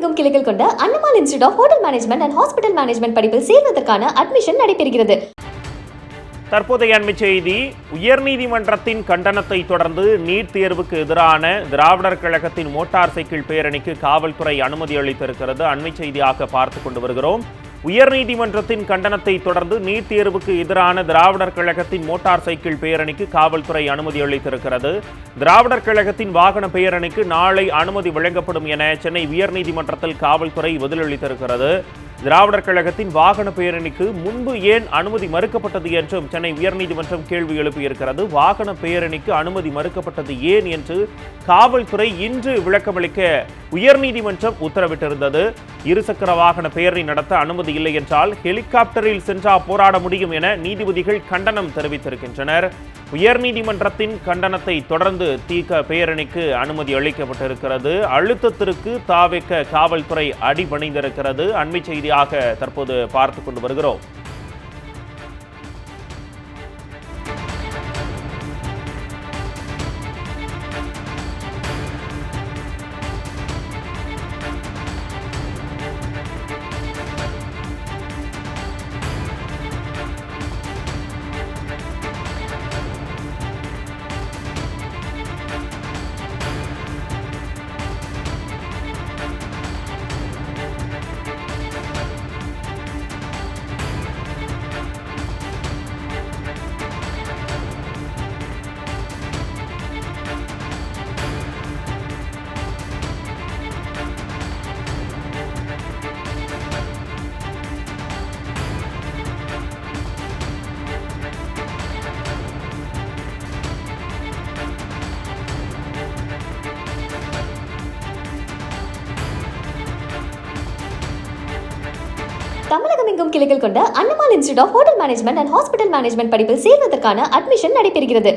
தமிழகமெங்கும் கிளைகள் கொண்ட Annamal institute of hotel management and hospital management படிப்பில் சேர்வதற்கான அட்மிஷன் நடைபெறுகிறது. தற்போதைய அண்மை செய்தி. உயர்நீதிமன்றத்தின் கண்டனத்தை தொடர்ந்து நீட் தேர்வுக்கு எதிரான திராவிடர் கழகத்தின் மோட்டார் சைக்கிள் பேரணிக்கு காவல்துறை அனுமதி அளித்திருக்கிறது. அண்மை செய்தியாக பார்த்து கொண்டு வருகிறோம். உயர்நீதிமன்றத்தின் கண்டனத்தை தொடர்ந்து நீட் தேர்வுக்கு எதிரான திராவிடர் கழகத்தின் மோட்டார் சைக்கிள் பேரணிக்கு காவல்துறை அனுமதி அளித்திருக்கிறது. திராவிடர் கழகத்தின் வாகன பேரணிக்கு நாளை அனுமதி வழங்கப்படும் என சென்னை உயர்நீதிமன்றத்தில் காவல்துறை பதிலளித்திருக்கிறது. திராவிடர் கழகத்தின் வாகன பேரணிக்கு முன்பு ஏன் அனுமதி மறுக்கப்பட்டது என்றும் சென்னை உயர்நீதிமன்றம் கேள்வி எழுப்பியிருக்கிறது. வாகன பேரணிக்கு அனுமதி மறுக்கப்பட்டது ஏன் என்று காவல்துறை இன்று விளக்கமளிக்க உயர்நீதிமன்றம் உத்தரவிட்டிருந்தது. இருசக்கர வாகன பேரணி நடத்த அனுமதி இல்லை என்றால் ஹெலிகாப்டரில் சென்றா போராட முடியும் என நீதிபதிகள் கண்டனம் தெரிவித்திருக்கின்றனர். உயர்நீதிமன்றத்தின் கண்டனத்தை தொடர்ந்து தீக பேரணிக்கு அனுமதி அளிக்கப்பட்டிருக்கிறது. அழுத்தத்திற்கு தாவேக்க காவல்துறை அடிபணிந்திருக்கிறது. அண்மை செய்தியாக தற்போது பார்த்து கொண்டு வருகிறோம். தமிழகமெங்கும் கிளைகள் கொண்ட Annamal institute of hotel management and hospital management படிப்பில் சேர்வதற்கான அட்மிஷன் நடைபெறுகிறது.